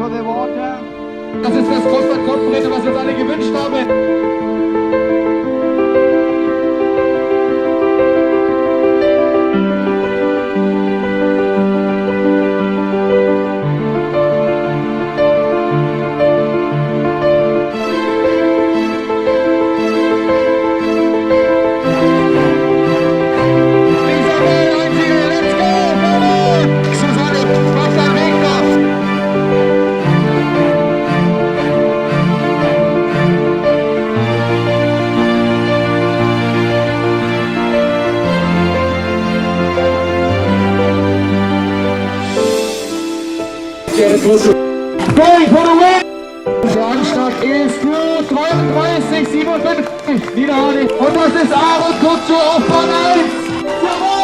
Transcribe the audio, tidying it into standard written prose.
for the water. Das ist das Kreuzfahrt-Kopfrennen, was wir uns alle gewünscht haben. Going for the win! Der Anschlag ist für 32,57 Niederhane. Und das ist Aaron Kutschur auf Bahn 1. Jawohl!